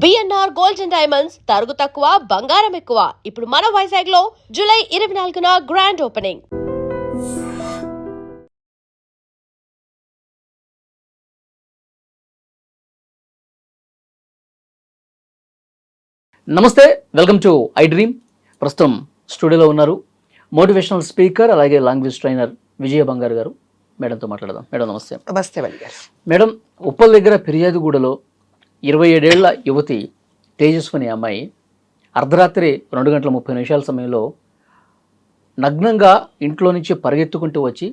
BNR gold and diamonds తరుగు తక్కువ బంగారం ఎక్కువ. ఇప్పుడు మన వైజాగ్ లో జూలై 24న గ్రాండ్ ఓపెనింగ్. నమస్తే, వెల్కమ్ టు ఐ డ్రీమ్. ప్రస్తుతం స్టూడియోలో ఉన్నారు మోటివేషనల్ స్పీకర్ అలాగే లాంగ్వేజ్ ట్రైనర్ విజయ బంగారు గారు. మేడంతో మాట్లాడదాం. మేడం నమస్తే. నమస్తే వల్లి గారు. మేడం, ఉప్పల్ దగ్గర ఫిర్యాదుగూడలో 27 ఏళ్ల యువతి తేజస్విని అమ్మాయి అర్ధరాత్రి 2:30 సమయంలో నగ్నంగా ఇంట్లో నుంచి పరిగెత్తుకుంటూ వచ్చి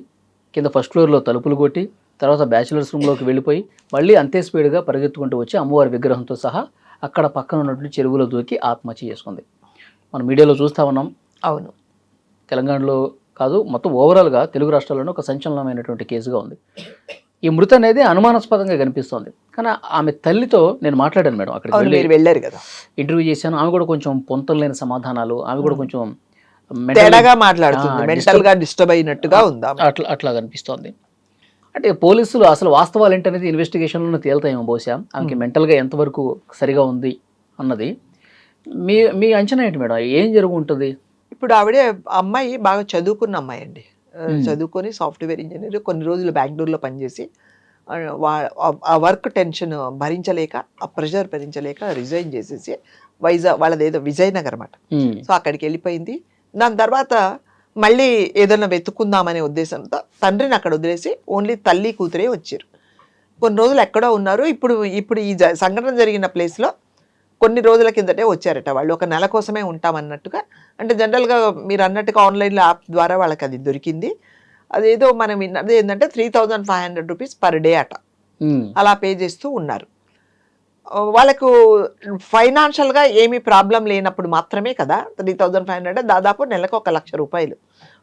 కింద ఫస్ట్ ఫ్లోర్లో తలుపులు కొట్టి తర్వాత బ్యాచిలర్స్ రూమ్లోకి వెళ్ళిపోయి మళ్ళీ అంతే స్పీడ్గా పరిగెత్తుకుంటూ వచ్చి అమ్మవారి విగ్రహంతో సహా అక్కడ పక్కన ఉన్నటువంటి చెరువులో దూకి ఆత్మహత్య చేసుకుంది. మనం మీడియాలో చూస్తూ ఉన్నాం. అవును, తెలంగాణలో కాదు, మొత్తం ఓవరాల్గా తెలుగు రాష్ట్రాల్లోనే ఒక సంచలనమైనటువంటి కేసుగా ఉంది. ఈ మృతి అనేది అనుమానాస్పదంగా కనిపిస్తోంది. కానీ ఆమె తల్లితో నేను మాట్లాడాను మేడం. అక్కడికి వెళ్ళారు కదా, ఇంటర్వ్యూ చేశాను. ఆమె కూడా కొంచెం పొంతలు లేని సమాధానాలు, ఆమె కూడా కొంచెం తేడాగా మాట్లాడుతుంది, మెంటల్ గా డిస్టర్బ్ అయినట్టుగా ఉందా, అట్లా కనిపిస్తోంది. అంటే పోలీసులు అసలు వాస్తవాలు ఏంటనేది ఇన్వెస్టిగేషన్లో తేలుతాయేమో బహుశా. ఆమెకి మెంటల్గా ఎంతవరకు సరిగా ఉంది అన్నది మీ అంచనా ఏంటి మేడం? ఏం జరుగుంటుంది? ఇప్పుడు ఆవిడే అమ్మాయి బాగా చదువుకున్న అమ్మాయి అండి. చదువుకొని సాఫ్ట్వేర్ ఇంజనీర్, కొన్ని రోజులు బెంగళూరులో పనిచేసి ఆ వర్క్ టెన్షన్ భరించలేక, ఆ ప్రెషర్ భరించలేక రిజైన్ చేసేసి వాళ్ళది ఏదో విజయనగర్ అన్నమాట. సో అక్కడికి వెళ్ళిపోయింది. దాని తర్వాత మళ్ళీ ఏదైనా వెతుక్కుందామనే ఉద్దేశంతో తండ్రిని అక్కడ వదిలేసి ఓన్లీ తల్లి కూతురే వచ్చారు. కొన్ని రోజులు ఎక్కడో ఉన్నారు. ఇప్పుడు ఈ సంఘటన జరిగిన ప్లేస్లో కొన్ని రోజుల కిందటే వచ్చారట వాళ్ళు. ఒక నెల కోసమే ఉంటామన్నట్టుగా. అంటే జనరల్గా మీరు అన్నట్టుగా ఆన్లైన్లో యాప్ ద్వారా వాళ్ళకి అది దొరికింది. అదేదో మనం విన్నది ఏంటంటే 3,500 రూపీస్ పర్ డే అట. అలా పే చేస్తూ ఉన్నారు. వాళ్ళకు ఫైనాన్షియల్గా ఏమీ ప్రాబ్లం లేనప్పుడు మాత్రమే కదా 3,500, దాదాపు నెలకు 1,00,000 రూపాయలు.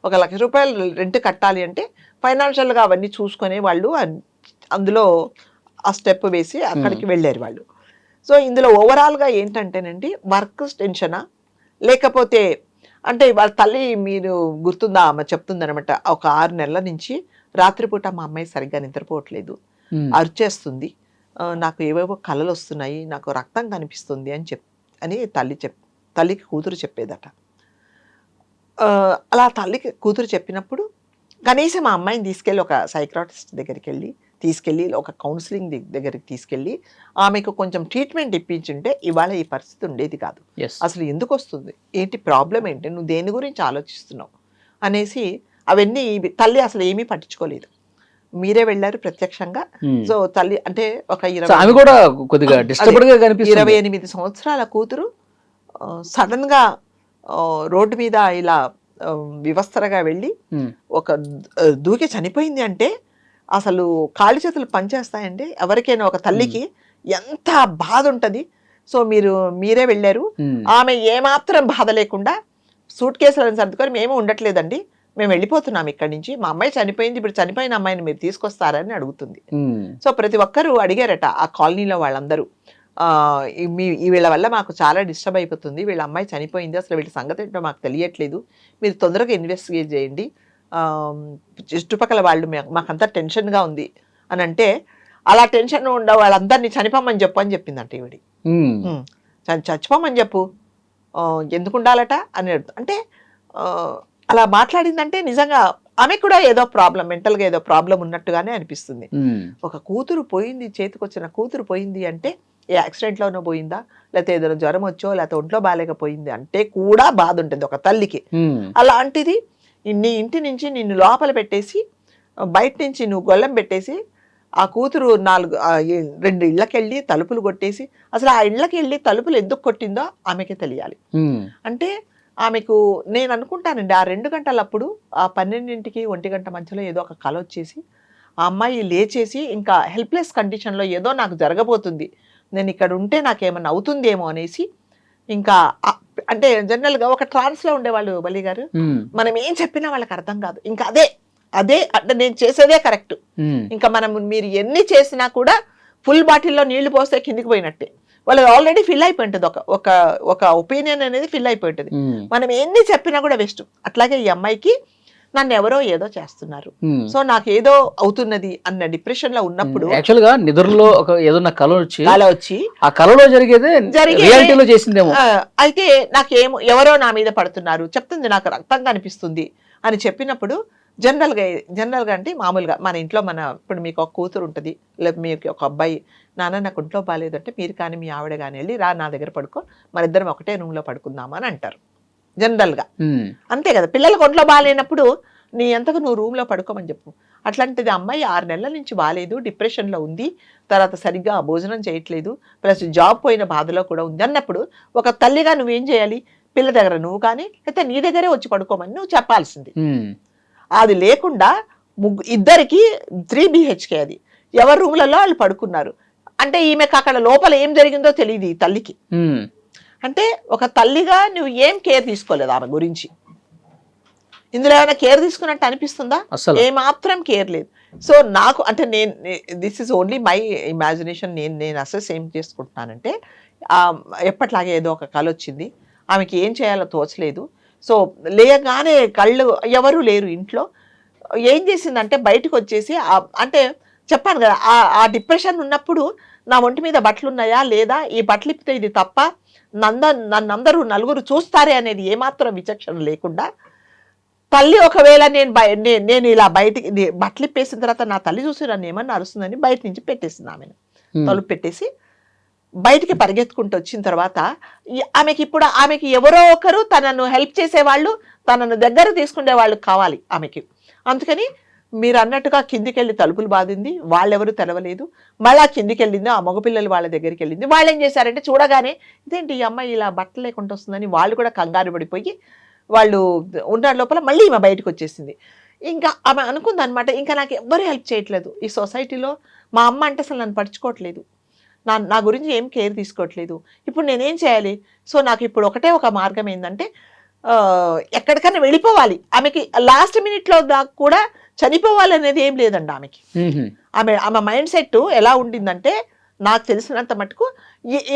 1,00,000 రూపాయలు రెంట్ కట్టాలి అంటే ఫైనాన్షియల్గా అవన్నీ చూసుకునే వాళ్ళు అందులో ఆ స్టెప్ వేసి అక్కడికి వెళ్ళారు వాళ్ళు. సో ఇందులో ఓవరాల్గా ఏంటంటేనండి, వర్క్ టెన్షనా లేకపోతే అంటే వాళ్ళ తల్లి, మీరు గుర్తుందా, ఆమె చెప్తుందనమాట, ఒక 6 నెలల నుంచి రాత్రిపూట మా అమ్మాయి సరిగ్గా నిద్రపోవట్లేదు, అరిచేస్తుంది, నాకు ఏవేవో కలలు వస్తున్నాయి, నాకు రక్తం కనిపిస్తుంది అని తల్లికి కూతురు చెప్పేదట. అలా తల్లికి కూతురు చెప్పినప్పుడు కనీసం ఆ అమ్మాయిని తీసుకెళ్ళి ఒక సైక్రాటిస్ట్ దగ్గరికి తీసుకెళ్ళి ఒక కౌన్సిలింగ్ దగ్గరికి తీసుకెళ్ళి ఆమెకు కొంచెం ట్రీట్మెంట్ ఇప్పించుంటే ఇవాళ ఈ పరిస్థితి ఉండేది కాదు. అసలు ఎందుకు వస్తుంది, ఏంటి ప్రాబ్లం ఏంటి, నువ్వు దేని గురించి ఆలోచిస్తున్నావు అనేసి అవన్నీ తల్లి అసలు ఏమీ పట్టించుకోలేదు. మీరే వెళ్ళారు ప్రత్యక్షంగా. సో తల్లి అంటే ఒక 28 సంవత్సరాల కూతురు సడన్ గా రోడ్డు మీద ఇలా వివస్త్రగా వెళ్ళి ఒక దూకి చనిపోయింది అంటే అసలు కాళ్ళు చేతులు పనిచేస్తాయండి ఎవరికైనా. ఒక తల్లికి ఎంత బాధ ఉంటుంది. సో మీరే వెళ్ళారు. ఆమె ఏమాత్రం బాధ లేకుండా సూట్ కేసులను సర్దుకొని మేము ఉండట్లేదండి, మేము వెళ్ళిపోతున్నాం ఇక్కడి నుంచి, మా అమ్మాయి చనిపోయింది, ఇప్పుడు చనిపోయిన అమ్మాయిని మీరు తీసుకొస్తారని అడుగుతుంది. సో ప్రతి ఒక్కరూ అడిగారట ఆ కాలనీలో వాళ్ళందరూ, వీళ్ళ వల్ల మాకు చాలా డిస్టర్బ్ అయిపోతుంది, వీళ్ళ అమ్మాయి చనిపోయింది, అసలు వీళ్ళ సంగతి ఏంటో మాకు తెలియట్లేదు, మీరు తొందరగా ఇన్వెస్టిగేట్ చేయండి, చుట్టుపక్కల వాళ్ళు మాకంతా టెన్షన్గా ఉంది అని అంటే, అలా టెన్షన్ ఉండ వాళ్ళందరినీ చనిపోమని చెప్పు అని చెప్పిందంట ఈవిడి. చచ్చిపోమని చెప్పు, ఎందుకు ఉండాలట అని అంటే అలా మాట్లాడిందంటే నిజంగా ఆమెకు కూడా ఏదో ప్రాబ్లం, మెంటల్గా ఏదో ప్రాబ్లం ఉన్నట్టుగానే అనిపిస్తుంది. ఒక కూతురు పోయింది, చేతికొచ్చిన కూతురు పోయింది అంటే ఏ యాక్సిడెంట్లోనో పోయిందా, లేకపోతే ఏదైనా జ్వరం వచ్చో లేకపోతే ఒంట్లో బాగాలేకపోయింది అంటే కూడా బాధ ఉంటుంది ఒక తల్లికి. అలాంటిది నీ ఇంటి నుంచి నిన్ను లోపల పెట్టేసి బయట నుంచి నువ్వు గొల్లెం పెట్టేసి ఆ కూతురు 2 ఇళ్ళకెళ్ళి తలుపులు కొట్టేసి, అసలు ఆ ఇళ్ళకి వెళ్ళి తలుపులు ఎందుకు కొట్టిందో ఆమెకే తెలియాలి. అంటే ఆమెకు నేను అనుకుంటానండి ఆ 2 గంటలప్పుడు ఆ 12ంటికి 1 గంట మధ్యలో ఏదో ఒక కల వచ్చేసి ఆ అమ్మాయి లేచేసి ఇంకా హెల్ప్లెస్ కండిషన్లో ఏదో నాకు జరగబోతుంది, నేను ఇక్కడ ఉంటే నాకేమన్నా అవుతుందేమో అనేసి, ఇంకా అంటే జనరల్గా ఒక ట్రాన్స్లో ఉండేవాళ్ళు బలి గారు, మనం ఏం చెప్పినా వాళ్ళకి అర్థం కాదు, ఇంకా అదే అంటే నేను చేసేదే కరెక్ట్, ఇంకా మీరు ఎన్ని చేసినా కూడా ఫుల్ బాటిల్లో నీళ్లు పోస్తే కిందికి పోయినట్టే, వాళ్ళది ఆల్రెడీ ఫిల్ అయిపోయి ఉంటుంది, ఒక ఒపీనియన్ అనేది ఫిల్ అయిపోయి ఉంటుంది, మనం ఎన్ని చెప్పినా కూడా వేస్ట్. అట్లాగే ఈ అమ్మాయికి నన్ను ఎవరో ఏదో చేస్తున్నారు, సో నాకు ఏదో అవుతున్నది అన్న డిప్రెషన్ లో ఉన్నప్పుడు యాక్చువల్ గా నిద్రలో ఒక ఏదన్నా కళ వచ్చి అలా వచ్చి ఆ కళలో జరిగేదే రియాలిటీలో చేసిందేమో. అయితే నాకేమో ఎవరో నా మీద పడుతున్నారు, చెప్తుంది నాకు రక్తం కనిపిస్తుంది అని చెప్పినప్పుడు జనరల్ గా అంటే మామూలుగా మన ఇంట్లో ఇప్పుడు మీకు ఒక కూతురు ఉంటుంది, లేదా మీకు ఒక అబ్బాయి, నాన్న నాకు ఇంట్లో బాగాలేదంటే మీరు కానీ మీ ఆవిడ కానీ వెళ్ళి రా నా దగ్గర పడుకో, మన ఇద్దరం ఒకటే రూమ్ లో పడుకుందామా అని అంటారు జనరల్ గా. అంతే కదా, పిల్లలకు ఒంట్లో బాగాలేనప్పుడు నీ అంతకు నువ్వు రూమ్ లో పడుకోమని చెప్పు. అట్లాంటిది అమ్మాయి 6 నెలల నుంచి బాగాలేదు, డిప్రెషన్ లో ఉంది, తర్వాత సరిగ్గా భోజనం చేయట్లేదు, ప్లస్ జాబ్ పోయిన బాధలో కూడా ఉంది అన్నప్పుడు ఒక తల్లిగా నువ్వేం చేయాలి, పిల్ల దగ్గర నువ్వు కానీ అయితే నీ దగ్గరే వచ్చి పడుకోమని నువ్వు చెప్పాల్సింది. అది లేకుండా ఇద్దరికి 3 BHK, అది ఎవరి రూమ్లలో వాళ్ళు పడుకున్నారు. అంటే ఈమెకు అక్కడ లోపల ఏం జరిగిందో తెలియదు ఈ తల్లికి. అంటే ఒక తల్లిగా నువ్వు ఏం కేర్ తీసుకోలేదు ఆమె గురించి. ఇందులో ఏమైనా కేర్ తీసుకున్నట్టు అనిపిస్తుందా? ఏమాత్రం కేర్ లేదు. సో నాకు అంటే this is only my imagination, నేను అసెస్ ఏం చేసుకుంటున్నానంటే ఎప్పట్లాగే ఏదో ఒక కళ వచ్చింది, ఆమెకి ఏం చేయాలో తోచలేదు. సో లేయగానే కళ్ళు ఎవరు లేరు ఇంట్లో, ఏం చేసిందంటే బయటకు వచ్చేసి అంటే చెప్పాను కదా ఆ డిప్రెషన్ ఉన్నప్పుడు నా ఒంటి మీద బట్టలు ఉన్నాయా లేదా, ఈ బట్టలు ఇప్పితే ఇది తప్ప, నన్నందరూ నలుగురు చూస్తారే అనేది ఏమాత్రం విచక్షణ లేకుండా తల్లి ఒకవేళ నేను ఇలా బయటికి బట్టలు ఇప్పేసిన తర్వాత నా తల్లి చూసి నన్ను ఏమన్నా అరుస్తుందని బయట నుంచి పెట్టేసింది ఆమెను. తలుపు పెట్టేసి బయటికి పరిగెత్తుకుంటూ వచ్చిన తర్వాత ఆమెకి ఎవరో ఒకరు తనను హెల్ప్ చేసేవాళ్ళు, తనను దగ్గర తీసుకునే వాళ్ళు కావాలి ఆమెకి. అందుకని మీరు అన్నట్టుగా కిందికి వెళ్ళి తలుపులు బాధింది, వాళ్ళెవరు తెలవలేదు. మళ్ళా కిందికి వెళ్ళింది, ఆ మగపిల్లలు వాళ్ళ దగ్గరికి వెళ్ళింది. వాళ్ళు ఏం చేశారంటే చూడగానే ఇదేంటి ఈ అమ్మాయి ఇలా బట్టలు లేకుండా వస్తుందని వాళ్ళు కూడా కంగారు పడిపోయి వాళ్ళు ఉన్న లోపల మళ్ళీ ఈమె బయటకు వచ్చేసింది. ఇంకా ఆమె అనుకుంది అనమాట, ఇంకా నాకు ఎవ్వరూ హెల్ప్ చేయట్లేదు ఈ సొసైటీలో, మా అమ్మ అంటే అసలు నన్ను పట్టించుకోవట్లేదు, నా గురించి ఏం కేర్ తీసుకోవట్లేదు, ఇప్పుడు నేనేం చేయాలి? సో నాకు ఇప్పుడు ఒకటే ఒక మార్గం ఏంటంటే ఎక్కడికైనా వెళ్ళిపోవాలి. ఆమెకి లాస్ట్ మినిట్లో దాకా కూడా చనిపోవాలనేది ఏం లేదండి ఆమెకి. ఆమె మైండ్ సెట్ ఎలా ఉండిందంటే నాకు తెలిసినంత మటుకు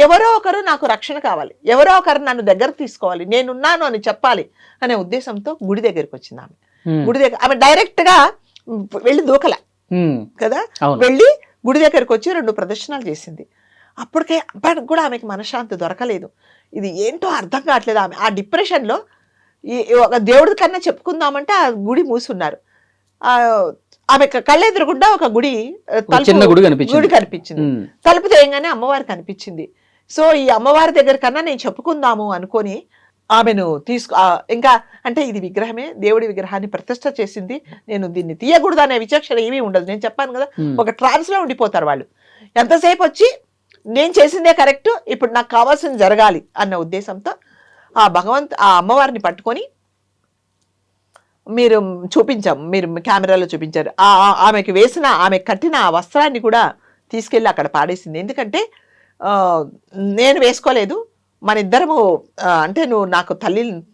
ఎవరో ఒకరు నాకు రక్షణ కావాలి, ఎవరో ఒకరు నన్ను దగ్గరకు తీసుకోవాలి, నేనున్నాను అని చెప్పాలి అనే ఉద్దేశంతో గుడి దగ్గరికి వచ్చింది ఆమె. గుడి దగ్గర ఆమె డైరెక్ట్ గా వెళ్ళి దూకల కదా, వెళ్ళి గుడి దగ్గరికి వచ్చి 2 ప్రదర్శనలు చేసింది. అప్పటికి కూడా ఆమెకి మనశ్శాంతి దొరకలేదు. ఇది ఏంటో అర్థం కావట్లేదు. ఆమె ఆ డిప్రెషన్లో ఒక దేవుడి కన్నా చెప్పుకుందామంటే ఆ గుడి మూసున్నారు. ఆమె కళ్ళెదురుగుండా ఒక గుడి కనిపించింది. తలుపు తీయగానే అమ్మవారు కనిపించింది. సో ఈ అమ్మవారి దగ్గర కన్నా నేను చెప్పుకుందాము అనుకొని ఆమెను ఇంకా అంటే ఇది విగ్రహమే, దేవుడి విగ్రహాన్ని ప్రతిష్ఠ చేసింది, నేను దీన్ని తీయకూడదు అనే విచక్షణ ఏమీ ఉండదు. నేను చెప్పాను కదా, ఒక ట్రాన్స్ లో ఉండిపోతారు వాళ్ళు. ఎంతసేపు వచ్చి నేను చేసిందే కరెక్ట్, ఇప్పుడు నాకు కావాల్సింది జరగాలి అన్న ఉద్దేశంతో ఆ అమ్మవారిని పట్టుకొని మీరు కెమెరాలో చూపించారు. ఆమె కట్టిన ఆ వస్త్రాన్ని కూడా తీసుకెళ్ళి అక్కడ పాడేసింది. ఎందుకంటే నేను వేసుకోలేదు, మన ఇద్దరము అంటే నువ్వు నాకు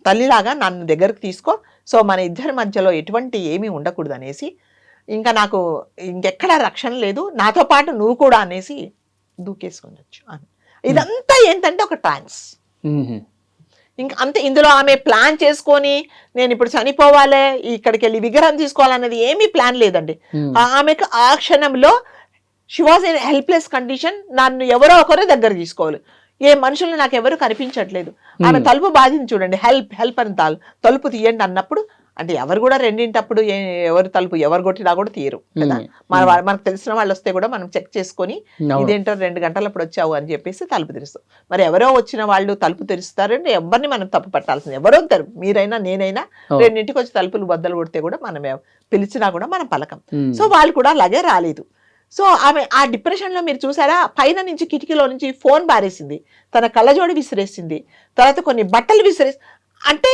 తల్లిలాగా నన్ను దగ్గరకు తీసుకో, సో మన ఇద్దరి మధ్యలో ఎటువంటి ఏమీ ఉండకూడదు అనేసి, ఇంకా నాకు ఇంకెక్కడ రక్షణ లేదు, నాతో పాటు నువ్వు కూడా అనేసి దూకేసుకొనొచ్చు అని. ఇదంతా ఏంటంటే ఒక ట్రాన్స్. ఇంకా అంతే. ఇందులో ఆమె ప్లాన్ చేసుకొని నేను ఇప్పుడు చనిపోవాలి, ఇక్కడికి వెళ్ళి విగ్రహం తీసుకోవాలన్నది ఏమీ ప్లాన్ లేదండి. ఆమెకు ఆ క్షణంలో she was in helpless condition. నన్ను ఎవరో ఒకరో దగ్గర తీసుకోవాలి, ఏ మనుషులు నాకు ఎవరు కనిపించట్లేదు. ఆమె తలుపు బాధింది చూడండి, హెల్ప్ అని తలుపు తీయండి అన్నప్పుడు, అంటే ఎవరు కూడా రెండింటప్పుడు ఎవరు తలుపు ఎవరు కొట్టినా కూడా తీయరు కదా. మనకు తెలిసిన వాళ్ళు వస్తే కూడా మనం చెక్ చేసుకొని ఇదేంటో 2 గంటలప్పుడు వచ్చావు అని చెప్పేసి తలుపు తెరుస్తాం. మరి ఎవరో వచ్చిన వాళ్ళు తలుపు తెరుస్తారంటే ఎవరిని మనం తప్పు పట్టాల్సింది, ఎవరో మీరైనా నేనైనా 2ంటికి వచ్చి తలుపులు బద్దలు కొడితే కూడా మనం పిలిచినా కూడా మనం పలకం. సో వాళ్ళు కూడా అలాగే రాలేదు. సో ఆమె ఆ డిప్రెషన్ లో మీరు చూసారా, పైన నుంచి కిటికీలో నుంచి ఫోన్ బారేసింది, తన కళ్ళజోడి విసిరేసింది, తర్వాత కొన్ని బట్టలు విసిరేసి, అంటే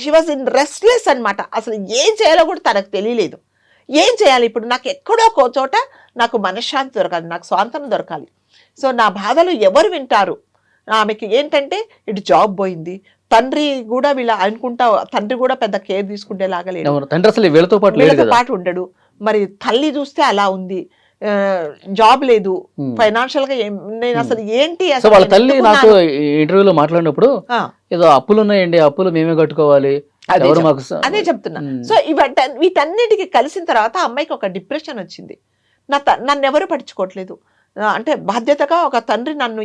షీ వాజ్ ఇన్ రెస్ట్లెస్ అనమాట. అసలు ఏం చేయాలో కూడా తనకు తెలియలేదు. ఏం చేయాలి ఇప్పుడు, నాకు ఎక్కడో ఒక చోట నాకు మనశ్శాంతి దొరకాలి, నాకు స్వాతంత్రం దొరకాలి. సో నా బాధలు ఎవరు వింటారు? ఆమెకి ఏంటంటే ఇటు జాబ్ పోయింది, తండ్రి కూడా వీళ్ళ అనుకుంటా తండ్రి కూడా పెద్ద కేర్ తీసుకుంటేలాగా లేదు, తండ్రి అసలు వీళ్ళతో పాటు ఉండడు. మరి తల్లి చూస్తే అలా ఉంది, జాబ్ లేదు, ఫైనాన్షియల్ గా నేను అసలు ఏంటి వాళ్ళ తల్లి నాకు ఇంటర్వ్యూలో మాట్లాడినప్పుడు ఏదో అప్పులు ఉన్నాయండి, అప్పులు మేమే కట్టుకోవాలి, అదే ఎవరు చెప్- మాకు అదే చెప్తున్నా. సో వీటన్నిటికి కలిసిన తర్వాత ఆ అమ్మాయికి ఒక డిప్రెషన్ వచ్చింది. నన్ను ఎవరు పట్టించుకోవట్లేదు. అంటే బాధ్యతగా ఒక తండ్రి నన్ను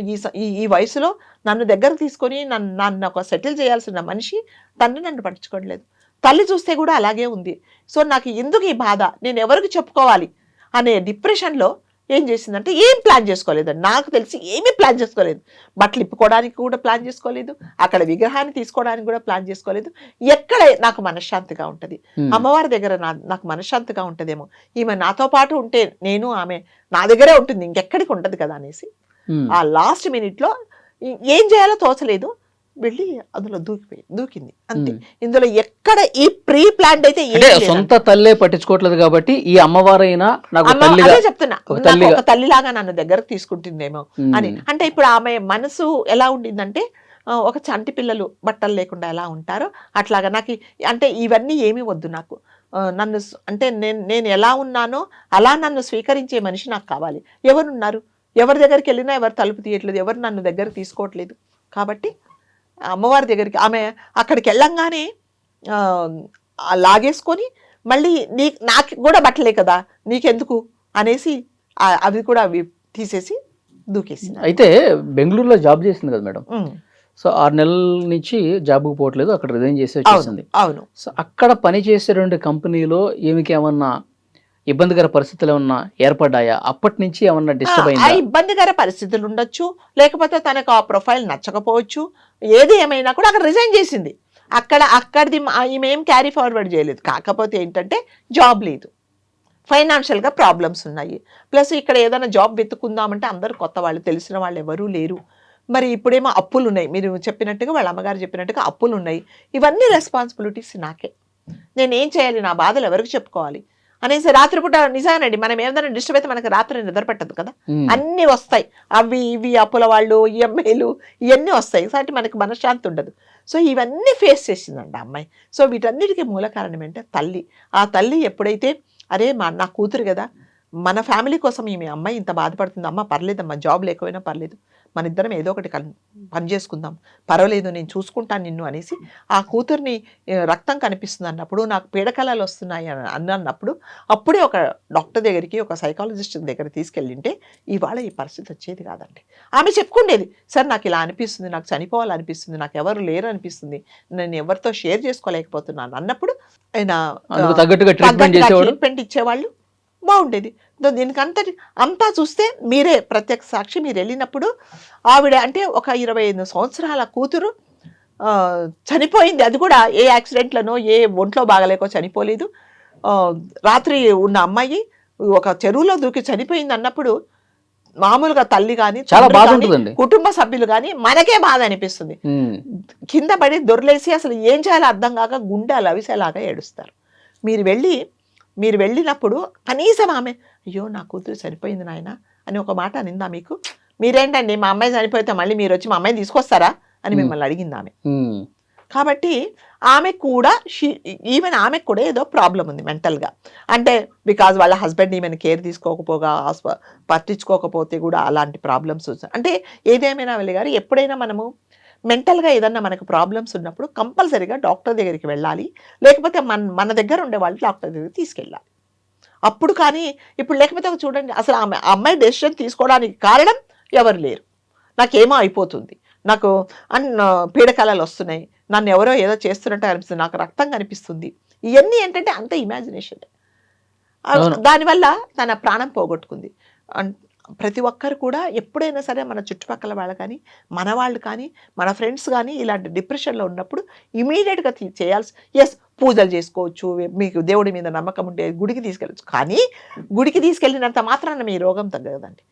ఈ వయసులో నన్ను దగ్గరకు తీసుకొని నన్ను ఒక సెటిల్ చేయాల్సిన మనిషి తండ్రి నన్ను పట్టించుకోవట్లేదు. తల్లి చూస్తే కూడా అలాగే ఉంది. సో నాకు ఎందుకు ఈ బాధ, నేను ఎవరికి చెప్పుకోవాలి అనే డిప్రెషన్లో ఏం చేసిందంటే ఏం ప్లాన్ చేసుకోలేదండి. నాకు తెలిసి ఏమీ ప్లాన్ చేసుకోలేదు. బట్టలు ఇప్పుకోవడానికి కూడా ప్లాన్ చేసుకోలేదు, అక్కడ విగ్రహాన్ని తీసుకోవడానికి కూడా ప్లాన్ చేసుకోలేదు. ఎక్కడ నాకు మనశ్శాంతిగా ఉంటుంది, అమ్మవారి దగ్గర నాకు మనశ్శాంతిగా ఉంటుందేమో, ఈమె నాతో పాటు ఉంటే నేను ఆమె నా దగ్గరే ఉంటుంది, ఇంకెక్కడికి ఉంటుంది కదా అనేసి ఆ లాస్ట్ మినిట్లో ఏం చేయాలో తోచలేదు, వెళ్ళి అందులో దూకింది అంతే. ఇందులో ఎక్కడ ఈ ప్రీ ప్లాన్ అయితే సొంత తల్లే పట్టించుకోవట్లేదు కాబట్టి ఈ అమ్మవారైనా అదే చెప్తున్నా, ఒక తల్లిలాగా నన్ను దగ్గరకు తీసుకుంటుందేమో అని. అంటే ఇప్పుడు ఆమె మనసు ఎలా ఉండిందంటే ఒక చంటి పిల్లలు బట్టలు లేకుండా ఎలా ఉంటారో అట్లాగా నాకు అంటే ఇవన్నీ ఏమీ వద్దు నాకు, నన్ను అంటే నేను ఎలా ఉన్నానో అలా నన్ను స్వీకరించే మనిషి నాకు కావాలి. ఎవరున్నారు, ఎవరి దగ్గరికి వెళ్ళినా ఎవరు తలుపు తీయట్లేదు, ఎవరు నన్ను దగ్గర తీసుకోవట్లేదు. కాబట్టి అమ్మవారి దగ్గరికి ఆమె అక్కడికి వెళ్ళంగానే లాగేసుకొని మళ్ళీ నాకు కూడా బట్టలే కదా నీకెందుకు అనేసి అవి కూడా అవి తీసేసి దూకేసింది. అయితే బెంగళూరులో జాబ్ చేసింది కదా మేడం, సో 6 నెలల నుంచి జాబ్కి పోవట్లేదు, అక్కడ రిజైన్ చేసి వచ్చేసింది. అవును. సో అక్కడ పనిచేసేటువంటి కంపెనీలో ఏమికి ఏమన్నా ఇబ్బందికర పరిస్థితులు ఏమన్నా ఏర్పడ్డాయా? అప్పటి నుంచి ఏమన్నా డిస్టర్బ్ అయిందా? ఇబ్బందికర పరిస్థితులు ఉండొచ్చు, లేకపోతే తనకు ఆ ప్రొఫైల్ నచ్చకపోవచ్చు, ఏది ఏమైనా కూడా అక్కడ రిజైన్ చేసింది. అక్కడిది ఈమె ఏం క్యారీ ఫార్వర్డ్ చేయలేదు. కాకపోతే ఏంటంటే జాబ్ లేదు, ఫైనాన్షియల్గా ప్రాబ్లమ్స్ ఉన్నాయి, ప్లస్ ఇక్కడ ఏదైనా జాబ్ వెతుక్కుందామంటే అందరూ కొత్త వాళ్ళు, తెలిసిన వాళ్ళు ఎవరూ లేరు. మరి ఇప్పుడేమో అప్పులు ఉన్నాయి, మీరు చెప్పినట్టుగా వాళ్ళ అమ్మగారు చెప్పినట్టుగా అప్పులు ఉన్నాయి. ఇవన్నీ రెస్పాన్సిబిలిటీస్ నాకే, నేనేం చేయాలి, నా బాధలు ఎవరికి చెప్పుకోవాలి అనేసి రాత్రిపూట నిజానండి మనం ఏదైనా డిస్టర్బ్ అయితే మనకి రాత్రి నిద్ర పట్టదు కదా, అన్నీ వస్తాయి, అవి ఇవి అప్పుల వాళ్ళు ఈఎంఐలు ఇవన్నీ వస్తాయి, కాబట్టి మనకి మనశ్శాంతి ఉండదు. సో ఇవన్నీ ఫేస్ చేసిందండి ఆ అమ్మాయి. సో వీటన్నిటికీ మూల కారణం ఏంటంటే తల్లి. ఆ తల్లి ఎప్పుడైతే అరే నా కూతురు కదా, మన ఫ్యామిలీ కోసం ఈమె అమ్మాయి ఇంత బాధపడుతుంది, అమ్మ పర్లేదమ్మా జాబ్ లేకపోయినా పర్లేదు, మన ఇద్దరం ఏదో ఒకటి పని చేసుకుందాం, పర్వాలేదు నేను చూసుకుంటాను నిన్ను అనేసి ఆ కూతుర్ని రక్తం కనిపిస్తుంది అన్నప్పుడు, నాకు పీడకలాలు వస్తున్నాయి అన్నప్పుడు అప్పుడే ఒక డాక్టర్ దగ్గరికి, ఒక సైకాలజిస్ట్ దగ్గర తీసుకెళ్ళింటే ఇవాళ ఈ పరిస్థితి వచ్చేది కాదండి. ఆమె చెప్పుకుండేది, సార్ నాకు ఇలా అనిపిస్తుంది, నాకు చనిపోవాలనిపిస్తుంది, నాకు ఎవరు లేరు అనిపిస్తుంది, నేను ఎవరితో షేర్ చేసుకోలేకపోతున్నాను అన్నప్పుడు ఆయన ట్రీట్మెంట్ ఇచ్చేవాళ్ళు, బాగుండేది. దీనికి అంతా చూస్తే మీరే ప్రత్యక్ష సాక్షి. మీరు వెళ్ళినప్పుడు ఆవిడ అంటే ఒక 25 సంవత్సరాల కూతురు చనిపోయింది, అది కూడా ఏ యాక్సిడెంట్లనో ఏ ఒంట్లో బాగలేకో చనిపోలేదు. రాత్రి ఉన్న అమ్మాయి ఒక చెరువులో దూకి చనిపోయింది అన్నప్పుడు మామూలుగా తల్లి కానీ కుటుంబ సభ్యులు కానీ మనకే బాధ అనిపిస్తుంది. కింద పడి దొర్లేసి అసలు ఏం చేయాలో అర్థం కాక గుండె లవిసేలాగా ఏడుస్తారు. మీరు వెళ్ళినప్పుడు కనీసం ఆమె అయ్యో నా కూతురు చనిపోయింది నాయన అని ఒక మాట అనిందా మీకు? మీరేంటండి మా అమ్మాయి చనిపోతే మళ్ళీ మీరు వచ్చి మా అమ్మాయిని తీసుకొస్తారా అని మిమ్మల్ని అడిగింది ఆమె. కాబట్టి ఆమె కూడా ఈవెన్ ఆమెకు కూడా ఏదో ప్రాబ్లం ఉంది మెంటల్గా. అంటే బికాజ్ వాళ్ళ హస్బెండ్ ఈమెను కేర్ తీసుకోకపోగా పట్టించుకోకపోతే కూడా అలాంటి ప్రాబ్లమ్స్ వస్తాయి. అంటే ఏదేమైనా వెళ్ళి గారు ఎప్పుడైనా మనము మెంటల్గా ఏదన్నా మనకు ప్రాబ్లమ్స్ ఉన్నప్పుడు కంపల్సరీగా డాక్టర్ దగ్గరికి వెళ్ళాలి, లేకపోతే మన దగ్గర ఉండే వాళ్ళు డాక్టర్ దగ్గరికి తీసుకెళ్ళాలి. అప్పుడు కానీ ఇప్పుడు లేకపోతే చూడండి అసలు అమ్మాయి డెసిషన్ తీసుకోవడానికి కారణం ఎవరు లేరు, నాకేమో అయిపోతుంది, నాకు పీడకలాలు వస్తున్నాయి, నన్ను ఎవరో ఏదో చేస్తున్నట్టు అనిపిస్తుంది, నాకు రక్తం కనిపిస్తుంది, ఇవన్నీ ఏంటంటే అంత ఇమాజినేషన్. దానివల్ల తన ప్రాణం పోగొట్టుకుంది. ప్రతి ఒక్కరు కూడా ఎప్పుడైనా సరే మన చుట్టుపక్కల వాళ్ళు కానీ మన వాళ్ళు కానీ మన ఫ్రెండ్స్ కానీ ఇలాంటి డిప్రెషన్లో ఉన్నప్పుడు ఇమీడియట్గా చేయాల్సి, ఎస్ పూజలు చేసుకోవచ్చు, మీకు దేవుడి మీద నమ్మకం ఉంటే గుడికి తీసుకెళ్ళచ్చు, కానీ గుడికి తీసుకెళ్ళినంత మాత్రాన మీ రోగం తగ్గదండి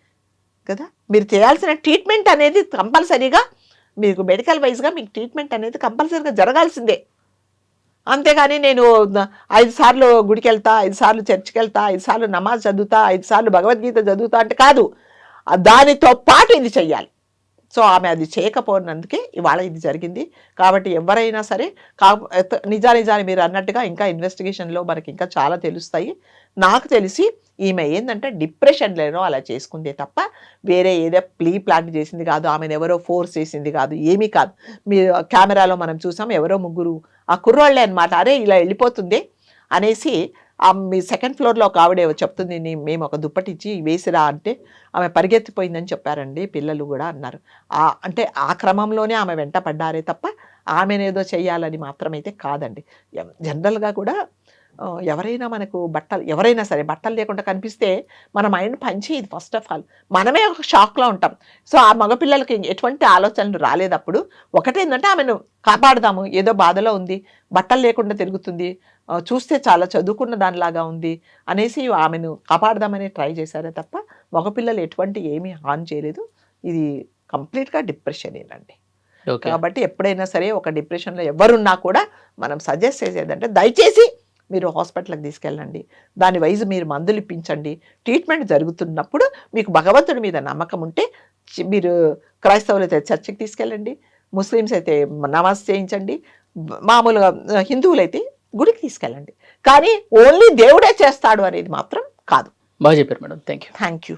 కదా. మీరు చేయాల్సిన ట్రీట్మెంట్ అనేది కంపల్సరీగా మీకు మెడికల్ వైజ్గా మీకు ట్రీట్మెంట్ అనేది కంపల్సరీగా జరగాల్సిందే. అంతేగాని నేను 5 సార్లు గుడికి వెళ్తా, 5 సార్లు చర్చికి వెళ్తా, 5 సార్లు నమాజ్ చదువుతా, 5 సార్లు భగవద్గీత చదువుతా అంటే కాదు, దానితో పాటు ఇది చెయ్యాలి. సో ఆమె అది చేయకపోయినందుకే ఇవాళ ఇది జరిగింది. కాబట్టి ఎవరైనా సరే నిజాన్ని మీరు అన్నట్టుగా ఇంకా ఇన్వెస్టిగేషన్లో మనకి ఇంకా చాలా తెలుస్తాయి. నాకు తెలిసి ఈమె ఏంటంటే డిప్రెషన్లోనో అలా చేసుకుందే తప్ప వేరే ఏదో ప్లాన్ చేసింది కాదు, ఆమెను ఎవరో ఫోర్స్ చేసింది కాదు, ఏమీ కాదు. మీరు కెమెరాలో మనం చూసాం, ఎవరో ముగ్గురు ఆ కుర్రోళ్ళే అనమాట, అరే ఇలా వెళ్ళిపోతుంది అనేసి మీ సెకండ్ ఫ్లోర్లో ఒక ఆవిడ చెప్తుంది, మేము ఒక దుప్పటి ఇచ్చి వేసిరా అంటే ఆమె పరిగెత్తిపోయిందని చెప్పారండి, పిల్లలు కూడా అన్నారు. అంటే ఆ క్రమంలోనే ఆమె వెంట పడ్డారే తప్ప ఆమెనేదో చెయ్యాలని మాత్రమైతే కాదండి. జనరల్గా కూడా ఎవరైనా మనకు ఎవరైనా సరే బట్టలు లేకుండా కనిపిస్తే మన మైండ్ పనిచేయదు. ఫస్ట్ ఆఫ్ ఆల్ మనమే ఒక షాక్లో ఉంటాం. సో ఆ మగపిల్లలకి ఎటువంటి ఆలోచనలు రాలేదప్పుడు ఒకటేంటంటే ఆమెను కాపాడదాము, ఏదో బాధలో ఉంది, బట్టలు లేకుండా తిరుగుతుంది, చూస్తే చాలా చదువుకున్న దానిలాగా ఉంది అనేసి ఆమెను కాపాడదామని ట్రై చేశారే తప్ప మగపిల్లలు ఎటువంటి ఏమీ హాని చేయలేదు. ఇది కంప్లీట్గా డిప్రెషనేనండి. కాబట్టి ఎప్పుడైనా సరే ఒక డిప్రెషన్లో ఎవరున్నా కూడా మనం సజెస్ట్ చేసేదంటే దయచేసి మీరు హాస్పిటల్కి తీసుకెళ్ళండి, దాని వైజ్ మీరు మందులు ఇప్పించండి. ట్రీట్మెంట్ జరుగుతున్నప్పుడు మీకు భగవంతుడి మీద నమ్మకం ఉంటే మీరు క్రైస్తవులు అయితే చర్చికి తీసుకెళ్ళండి, ముస్లిమ్స్ అయితే నమాజ్ చేయించండి, మామూలుగా హిందువులైతే గుడికి తీసుకెళ్ళండి. కానీ ఓన్లీ దేవుడే చేస్తాడు అనేది మాత్రం కాదు. బాగా చెప్పారు మేడం. Thank you.